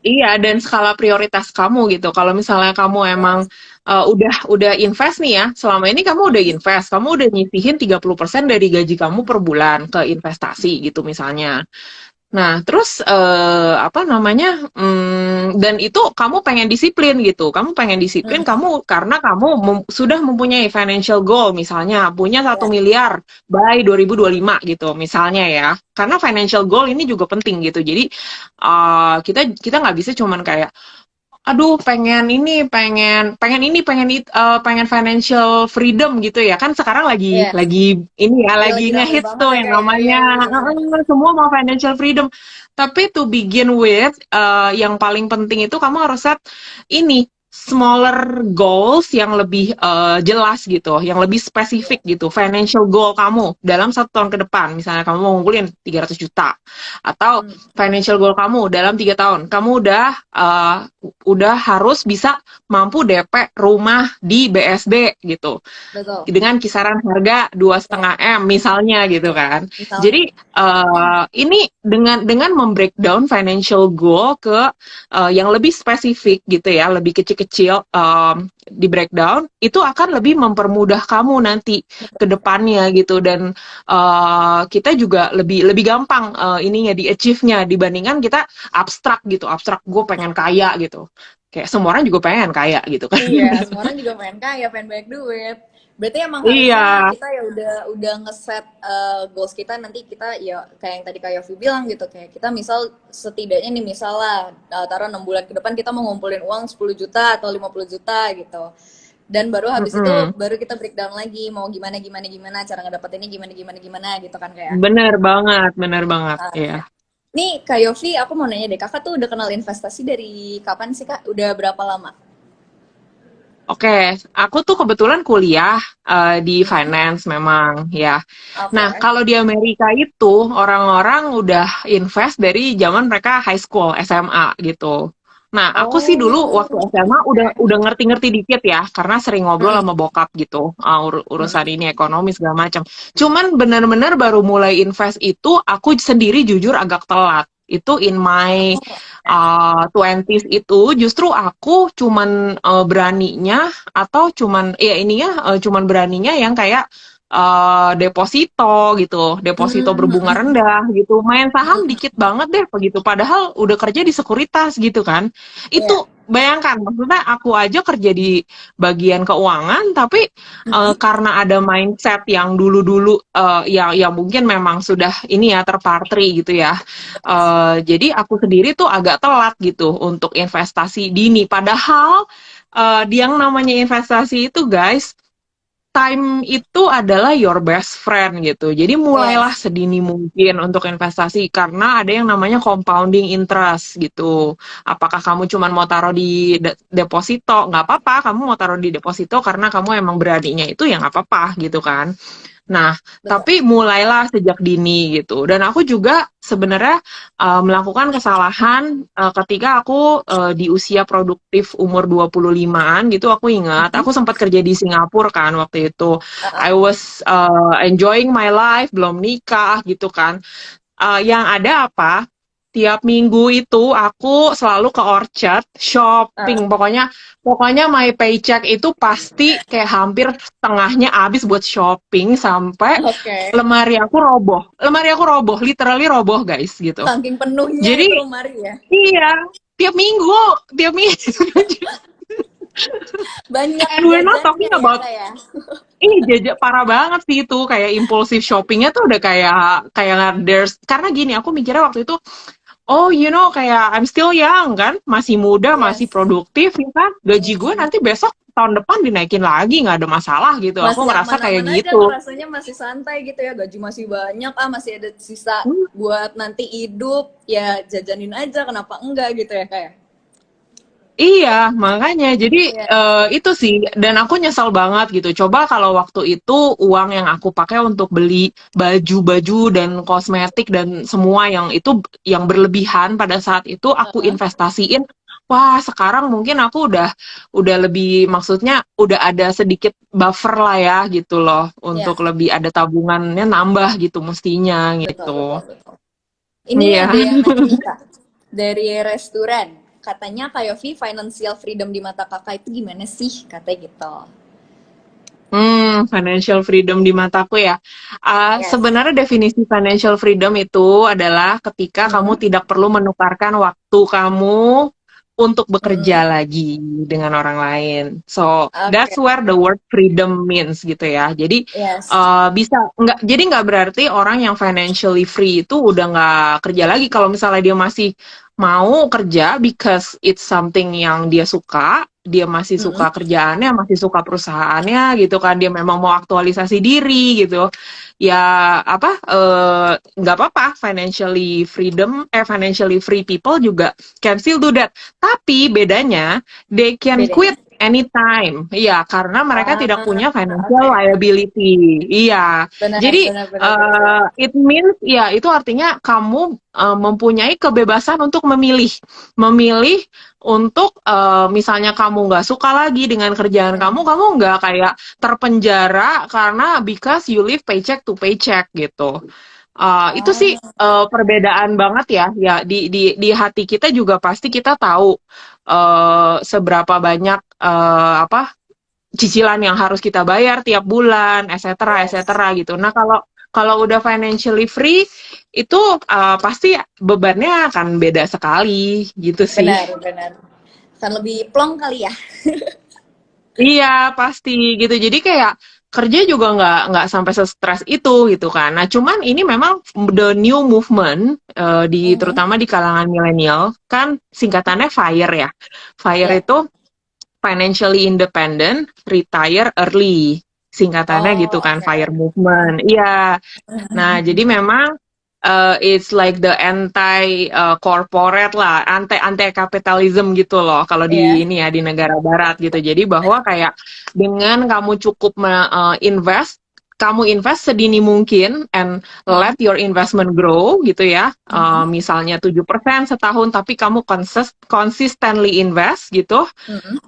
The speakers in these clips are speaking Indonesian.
Iya, dan skala prioritas kamu gitu. Kalau misalnya kamu emang Yes. udah invest nih ya, selama ini kamu udah invest, kamu udah nyisihin 30% dari gaji kamu per bulan ke investasi gitu misalnya. Nah, terus apa namanya? Dan itu kamu pengen disiplin gitu. Kamu pengen disiplin Mhm. kamu karena kamu sudah mempunyai financial goal, misalnya punya satu Ya. miliar by 2025 gitu, misalnya ya. Karena financial goal ini juga penting gitu. Jadi kita kita nggak bisa cuman kayak aduh pengen ini pengen financial freedom gitu ya kan sekarang Yes. lagi ini ya Iya lagi lagi rame ngehits banget tuh ya yang Kak ya. Iya namanya bener-bener. semua mau financial freedom tapi to begin with yang paling penting itu kamu harus set ini smaller goals yang lebih jelas gitu, yang lebih spesifik gitu, financial goal kamu dalam 1 tahun ke depan, misalnya kamu mau ngumpulin 300 juta, atau Hmm. financial goal kamu dalam 3 tahun, kamu udah harus bisa mampu DP rumah di BSD gitu Betul. dengan kisaran harga dua Ya. setengah m misalnya gitu Ya. kan. Misalnya. Jadi ini dengan membreakdown financial goal ke yang lebih spesifik gitu ya, lebih kecil-kecil di breakdown itu akan lebih mempermudah kamu nanti ke depannya gitu dan kita juga lebih lebih gampang ininya di achieve-nya dibandingkan kita abstrak gitu. Abstrak gue pengen kaya gitu. Kayak semua orang juga pengen kaya gitu kan. Iya, semua orang juga pengen kaya, pengen banyak duit. Berarti emang harusnya Iya, kita ya udah ngeset goals kita nanti kita ya kayak yang tadi Kak Yofi bilang gitu kayak kita misal setidaknya nih misal lah taruh 6 bulan ke depan kita mau ngumpulin uang 10 juta atau 50 juta gitu. Dan baru habis itu mm-mm. baru kita breakdown lagi mau gimana gimana gimana cara ngedapetinnya gimana gimana gimana gitu kan kayak. Bener banget, ya. Nih Kak Yofi, aku mau nanya deh, kakak tuh udah kenal investasi dari kapan sih Kak? Udah berapa lama? Oke, aku tuh kebetulan kuliah di Hmm, finance memang, ya. Nah, oke. kalau di Amerika itu orang-orang udah invest dari zaman mereka high school, SMA gitu. Nah, aku sih dulu Oh, waktu SMA oke. udah ngerti-ngerti dikit ya, karena sering ngobrol Mm-mm, sama bokap gitu, urusan mm-mm. ini ekonomi segala macam. Cuman bener-bener baru mulai invest itu aku sendiri jujur agak telat. Itu in my Oh, oke. 20s itu justru aku cuman beraninya atau cuman ya ini ya cuman beraninya yang kayak deposito gitu, deposito Mm, berbunga mm-mm, rendah gitu, main saham mm-mm. dikit banget deh begitu. Padahal udah kerja di sekuritas gitu kan. Iya. Itu bayangkan, maksudnya aku aja kerja di bagian keuangan, tapi Mm-mm. karena ada mindset yang dulu-dulu yang mungkin memang sudah ini ya terpatri gitu ya. Jadi aku sendiri tuh agak telat gitu untuk investasi dini. Padahal yang namanya investasi itu guys, time itu adalah your best friend gitu. Jadi mulailah Yes. sedini mungkin untuk investasi karena ada yang namanya compounding interest gitu. Apakah kamu cuma mau taruh di deposito? Nggak apa-apa, kamu mau taruh di deposito karena kamu emang beraninya itu ya nggak apa-apa gitu kan. Nah, Betul. tapi mulailah sejak dini gitu. Dan aku juga sebenarnya melakukan kesalahan ketika aku di usia produktif umur 25-an gitu, aku ingat, Mm-mm. aku sempat kerja di Singapura kan waktu itu. I Uh-uh. was enjoying my life, belum nikah gitu kan. Yang ada apa? Tiap minggu itu aku selalu ke Orchard Uh-uh. shopping. Pokoknya pokoknya my paycheck itu pasti kayak hampir setengahnya habis buat shopping sampai Oke. lemari aku roboh. Lemari aku roboh, literally roboh guys gitu. Saking penuhnya Jadi itu lemari ya. iya, tiap minggu. Banyak And we're not talking jajannya ya about Kak ya. ini jajak parah banget sih itu kayak impulsif shoppingnya tuh udah kayak kayak there's karena gini aku mikirnya waktu itu oh, kayak I'm still young kan, masih muda, masih Yes. produktif, ya kan? Gaji gue Mm-mm. nanti besok tahun depan dinaikin lagi, nggak ada masalah gitu. Aku Masih ngerasa kayak aman-aman aja gitu. ngerasanya masih santai gitu ya gaji masih banyak masih ada sisa Hmm, buat nanti hidup ya jajanin aja kenapa enggak gitu ya kayak. iya, makanya. Jadi Iya. itu sih, dan aku nyesel banget gitu. Coba kalau waktu itu uang yang aku pakai untuk beli baju-baju dan kosmetik dan semua yang itu yang berlebihan pada saat itu aku Heeh. investasiin. Wah, sekarang mungkin aku udah lebih maksudnya udah ada sedikit buffer lah ya gitu loh untuk Ya, lebih ada tabungannya nambah gitu mestinya betul gitu. betul betul. Ini Iya. ada yang nanya nih Kak dari restoran. katanya Kak Yofi financial freedom di mata kakak itu gimana sih? Katanya gitu. Financial freedom di mataku ya. Yes. Sebenarnya definisi financial freedom itu adalah ketika kamu Mm-mm. tidak perlu menukarkan waktu kamu untuk bekerja Mm-mm. lagi dengan orang lain. So Oke. that's where the word freedom means gitu ya. Jadi Yes. nggak berarti orang yang financially free itu udah nggak kerja lagi. Kalau misalnya dia masih mau kerja because it's something yang dia suka, dia masih Mm-mm. suka kerjaannya, masih suka perusahaannya gitu kan, dia memang mau aktualisasi diri gitu. Ya apa nggak apa-apa, financially free people juga can still do that. Tapi bedanya they can Bedanya? quit anytime. Iya, karena mereka tidak Ah, punya financial oke. liability. Iya. Benar, Jadi benar, benar, benar, benar. it means ya itu artinya kamu mempunyai kebebasan untuk memilih untuk misalnya kamu nggak suka lagi dengan kerjaan kamu, Mm. kamu nggak kayak terpenjara karena because you live paycheck to paycheck gitu. Itu sih Ah, perbedaan banget ya. Ya di hati kita juga pasti kita tahu seberapa banyak apa cicilan yang harus kita bayar tiap bulan, et yes. cetera gitu. Nah, kalau kalau udah financially free itu pasti bebannya akan beda sekali gitu sih. Benar, benar. Akan lebih plong kali ya. Iya, pasti gitu. Jadi kayak kerja juga nggak sampai stres itu gitu kan. Nah, cuman ini memang the new movement Mhm. terutama di kalangan milenial kan singkatannya FIRE ya. FIRE Ya. itu financially independent, retire early. Singkatannya gitu Oh, kan, FIRE oke. movement. Iya. Nah, jadi memang it's like the anti corporate lah, anti anti capitalism gitu loh kalau di Iya. ini ya di negara barat gitu. Jadi bahwa kayak dengan kamu cukup invest, kamu invest sedini mungkin and let Mhm. your investment grow gitu ya. Mhm. Misalnya 7% setahun tapi kamu consistently invest gitu. Mhm.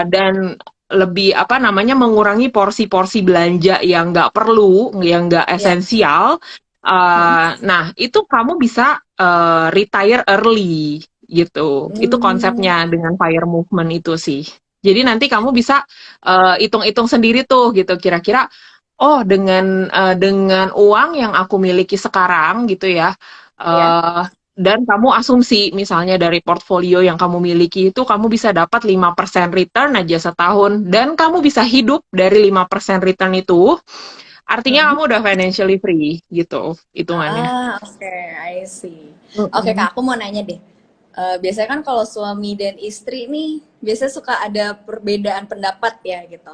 Dan lebih apa namanya mengurangi porsi-porsi belanja yang nggak perlu, yang nggak Iya. esensial. Mhm. Nah, itu kamu bisa retire early gitu. Itu Mmm, konsepnya dengan FIRE movement itu sih. Jadi nanti kamu bisa hitung-hitung sendiri tuh gitu kira-kira oh dengan uang yang aku miliki sekarang gitu ya. iya. eh, dan kamu asumsi misalnya dari portfolio yang kamu miliki itu kamu bisa dapat 5% return aja setahun dan kamu bisa hidup dari 5% return itu, artinya Mhm. kamu udah financially free gitu hitungannya. Ah, oke, I see. Oke, Mm-mm. Kak, aku mau nanya deh. Biasanya kan kalau suami dan istri nih, biasanya suka ada perbedaan pendapat ya gitu.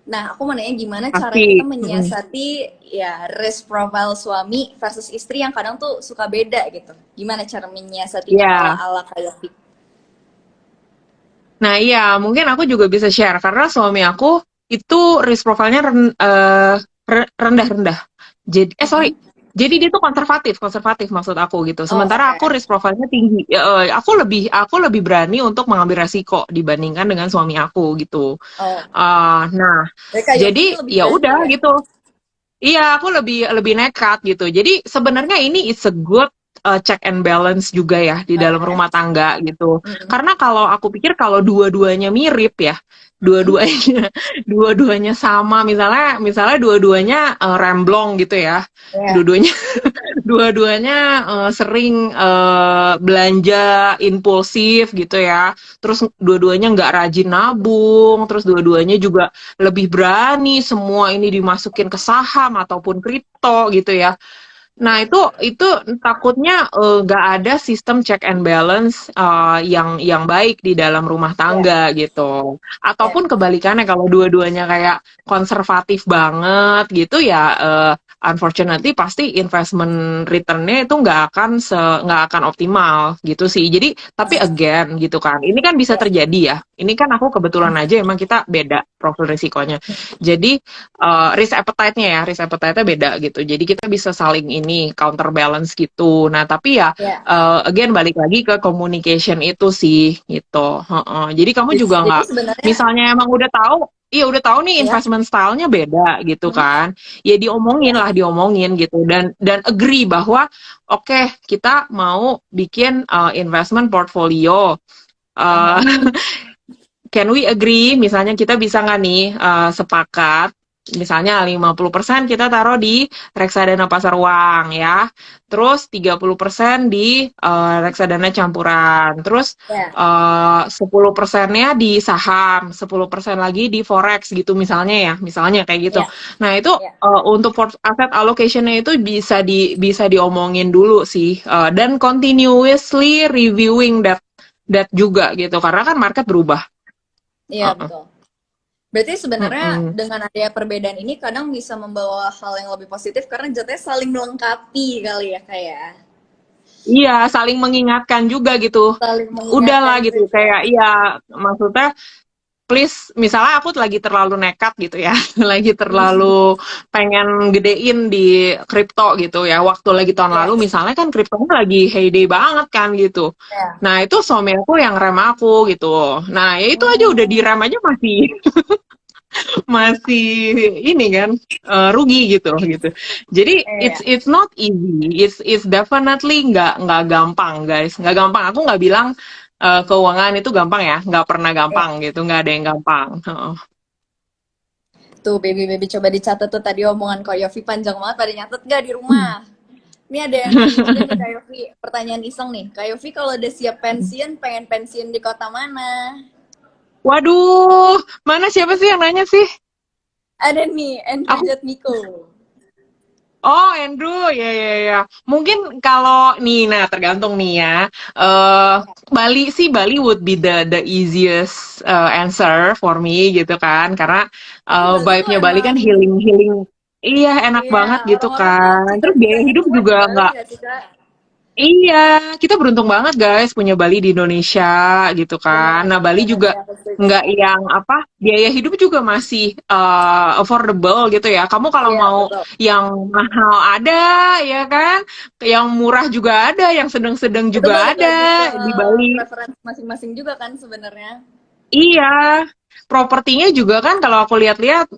Nah, aku mau nanya gimana cara Pasti. kita Mm-mm. menyiasati ya risk profile suami versus istri yang kadang tuh suka beda gitu. Gimana cara menyiasatinya Ya. ala-ala kayak Vic? Nah, iya, mungkin aku juga bisa share karena suami aku itu risk profile-nya rendah-rendah. Sorry. Mhm. Jadi dia tuh konservatif, konservatif maksud aku gitu. Oh, Sementara aku oke. risk profile-nya tinggi. Aku lebih berani untuk mengambil resiko dibandingkan dengan suami aku gitu. Oh, Nah, jadi Kak Yofi ini jadi lebih ya berani udah ya? gitu. Iya, aku lebih lebih nekat gitu. Jadi sebenarnya ini it's a good check and balance juga ya di dalam Oke. rumah tangga gitu. Mhm. Karena kalau aku pikir kalau dua-duanya mirip ya, Mhm. dua-duanya dua-duanya sama, misalnya misalnya dua-duanya remblong gitu ya. Iya. Dua-duanya dua-duanya sering belanja impulsif gitu ya. Terus dua-duanya nggak rajin nabung, terus dua-duanya juga lebih berani semua ini dimasukin ke saham ataupun kripto gitu ya. Nah, itu takutnya nggak ada sistem check and balance yang baik di dalam rumah Iya. tangga gitu. Iya. Ataupun kebalikannya kalau dua-duanya kayak konservatif banget gitu ya, unfortunately pasti investment return-nya itu nggak akan optimal gitu sih. Jadi tapi Ah, again gitu kan, ini kan bisa iya. terjadi ya. Ini kan aku kebetulan aja emang kita beda profil risikonya. Jadi risk appetite-nya beda gitu. Jadi kita bisa saling ini counterbalance gitu. Nah, tapi ya Iya. again balik lagi ke communication itu sih gitu. Heeh. Jadi kamu juga Jadi nggak sebenarnya misalnya emang udah tahu iya udah tahu nih ya. investment style-nya beda gitu Mhm. kan. Ya diomongin Iya. lah, diomongin gitu dan agree bahwa oke, kita mau bikin investment portfolio Uh, Aha. can we agree, misalnya kita bisa nggak nih sepakat, misalnya 50% kita taruh di reksadana pasar uang ya, terus 30% di reksadana campuran, terus Ya, 10%-nya di saham, 10% lagi di forex gitu misalnya kayak gitu. ya, Nah itu ya. untuk asset allocation-nya itu bisa diomongin dulu sih, dan continuously reviewing that juga gitu, karena kan market berubah. Iya, Heeh. betul. Berarti sebenarnya Mm-mm. dengan adanya perbedaan ini kadang bisa membawa hal yang lebih positif karena jatuhnya saling melengkapi kali ya kayak Iya, saling mengingatkan juga gitu. saling Udahlah mengingatkan gitu, juga. kayak iya, maksudnya please, misalnya aku lagi terlalu nekat gitu ya, lagi terlalu pengen gedein di kripto gitu ya. Waktu lagi tahun Ya, lalu misalnya kan kriptonya lagi heyday banget kan gitu. ya. Nah, itu suami aku yang rem aku gitu. Nah, ya itu aja udah direm aja masih masih ini kan rugi gitu. Jadi Iya. it's not easy. It's definitely nggak gampang guys. Nggak gampang. Aku nggak bilang keuangan itu gampang ya. Nggak pernah Iya. gampang gitu. Nggak ada yang gampang. Tuh, baby-baby coba dicatat tuh tadi omongan Kak Yofi panjang banget. Pada nyatet gak di rumah? Ini ada yang nanya juga nih Kak Yofi. Pertanyaan iseng nih. Kak Yofi kalau udah siap pensiun, pengen pensiun di kota mana? Waduh, mana siapa sih yang nanya sih? Ada nih, Andrew Aku Jatmiko. Oh, Andrew, ya ya ya. Mungkin kalau nih, nah tergantung nih ya. Bali sih, Bali would be the easiest answer for me gitu kan, karena Tapi Bali tuh vibe-nya Bali kan emang, healing healing. Iya, enak iya, banget gitu orang-orang tuh kan. Terus biaya cita-citanya hidup semua di juga Bali nggak. gak sih, Kak? Iya, kita beruntung banget guys punya Bali di Indonesia gitu kan. Benar, Nah, Bali benar, juga ya, aku setuju. nggak yang apa, biaya hidup juga masih affordable gitu ya. Kamu kalau Iya, mau betul. yang mahal ada ya kan, yang murah juga ada, yang sedang-sedang Itu juga balik ada lagi ke di Bali. preferensi masing-masing juga kan sebenarnya. Iya, propertinya juga kan kalau aku lihat-lihat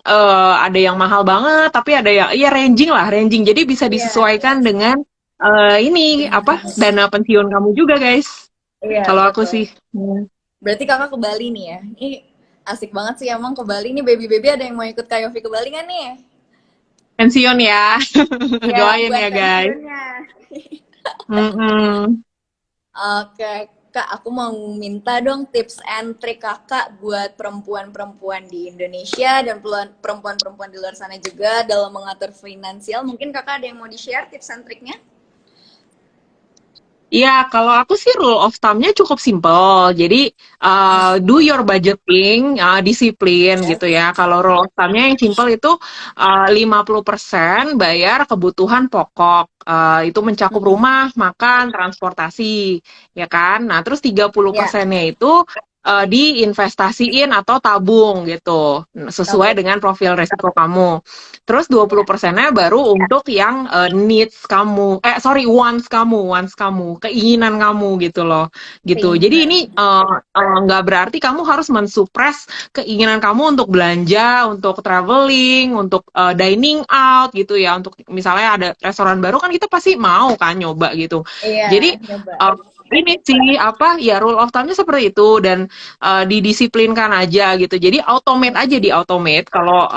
ada yang mahal banget, tapi ada yang iya ranging. Jadi bisa Iya, disesuaikan iya. dengan ini apa Dengan, dana pensiun kamu juga guys. iya, Kalau aku betul. sih. Hmm. Berarti kakak ke Bali nih ya. Ini asik banget sih emang ke Bali nih baby-baby ada yang mau ikut Kak Yofi ke Bali kan nih? Pensiun ya. Ya, Doain buat ya guys. pensiunnya. Mm-mm. Oke, Kak, aku mau minta dong tips and trick kakak buat perempuan-perempuan di Indonesia dan perempuan-perempuan di luar sana juga dalam mengatur finansial. Mungkin kakak ada yang mau di-share tips and triknya? Ya, kalau aku sih rule of thumb-nya cukup simple. Jadi, do your budgeting, disiplin Ya. gitu ya. Kalau rule of thumb-nya yang simple itu 50% bayar kebutuhan pokok. Itu mencakup Mm-mm. rumah, makan, transportasi, ya kan? Nah, terus 30 Ya, persennya itu diinvestasiin atau tabung gitu, sesuai tabung. dengan profil resiko kamu. Terus dua puluh Ya. persennya baru untuk yang needs kamu, wants kamu, keinginan kamu gitu loh, gitu. Jadi ini Keinginan. nggak berarti kamu harus mensuppress keinginan kamu untuk belanja, untuk traveling, untuk dining out gitu ya. Untuk misalnya ada restoran baru kan kita pasti mau kan nyoba gitu. Iya, Jadi coba. ini sih apa ya rule of thumb-nya seperti itu dan didisiplinkan aja gitu. Jadi automate aja di automate. Kalau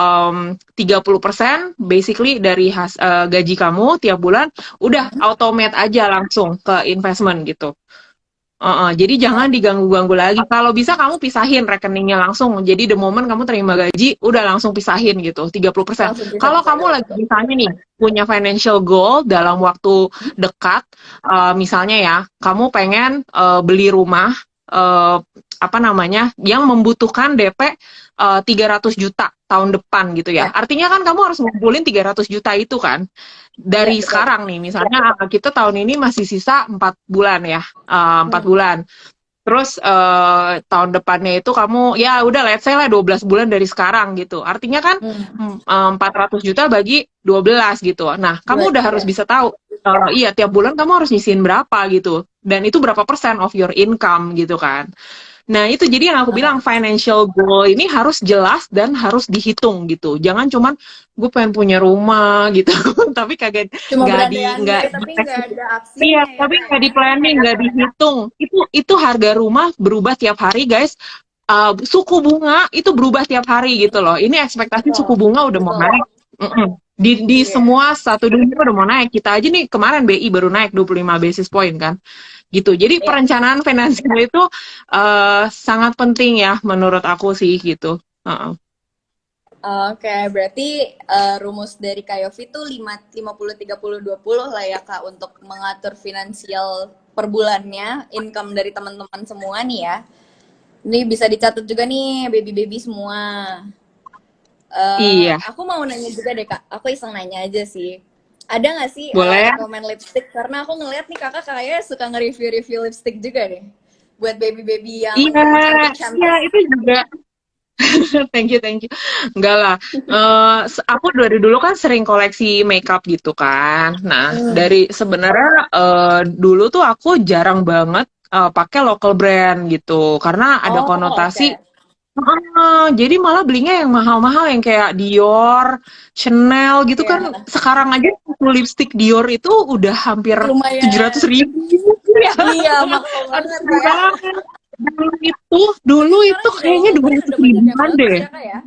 30% basically dari gaji kamu tiap bulan udah automate aja langsung ke investment gitu. Jadi jangan diganggu-ganggu lagi. Kalau bisa kamu pisahin rekeningnya langsung. Jadi the moment kamu terima gaji, udah langsung pisahin gitu, 30%. Langsung bisa Kalau bisa kamu lagi misalnya nih punya financial goal dalam waktu dekat, misalnya ya, kamu pengen beli rumah eh, apa namanya yang membutuhkan DP 300 juta tahun depan gitu ya. ya. Artinya kan kamu harus ngumpulin 300 juta itu kan Iya, dari betul. sekarang nih. Misalnya kita tahun ini masih sisa 4 bulan ya, 4 Hmm. bulan. Terus tahun depannya itu kamu ya udah let's say lah 12 bulan dari sekarang gitu. Artinya kan Hmm. 400 juta bagi 12 gitu. Nah, Dua, kamu udah harus ya. bisa tahu iya tiap bulan kamu harus nyisihin berapa gitu. Dan itu berapa persen of your income gitu kan. Nah, itu jadi yang aku bilang Aha. financial goal ini harus jelas dan harus dihitung gitu. Jangan cuman gue pengen punya rumah gitu, tapi kagak Cuma nggak berandai-andai tapi nggak ada iya, aksinya ya tapi kak nggak ya. di planning, nggak dihitung. Itu harga rumah berubah tiap hari, guys. Suku bunga itu berubah tiap hari gitu loh. Ini ekspektasi suku Betul, bunga udah mau betul. naik. Mm-mm. Di Iya. semua satu dunia udah mau naik. Kita aja nih kemarin BI baru naik 25 basis point kan. Gitu. Jadi Iya. perencanaan finansial itu sangat penting ya menurut aku sih gitu. Uh-uh. Oke, berarti rumus dari Kak Yofi itu 50 30 20 lah ya Kak untuk mengatur finansial per bulannya, income dari teman-teman semua nih ya. Ini bisa dicatat juga nih baby-baby semua. Iya, Aku mau nanya juga deh Kak, aku iseng nanya aja sih. Ada nggak sih boleh. rekomen lipstick? Karena aku ngeliat nih kakak kayaknya suka nge-review-review lipstick juga deh. Buat baby-baby yang Iya, iya cantik-cantik. itu juga. Thank you, thank you. Enggak lah. Aku dari dulu kan sering koleksi makeup gitu kan. Nah, Hmm. dari sebenarnya dulu tuh aku jarang banget pakai local brand gitu, karena ada Oh, konotasi. oke. Jadi malah belinya yang mahal-mahal yang kayak Dior, Chanel gitu kan. Ya, Sekarang aja satu lipstick Dior itu udah hampir tujuh lumayan. ratus ribu ya. Iya, mahal Aduh, banget sedih ya. banget. Dulu Tapi itu sekarang juga kayaknya local dua brand ratus udah banyak yang ribuan bagus deh. ya, Kak ya.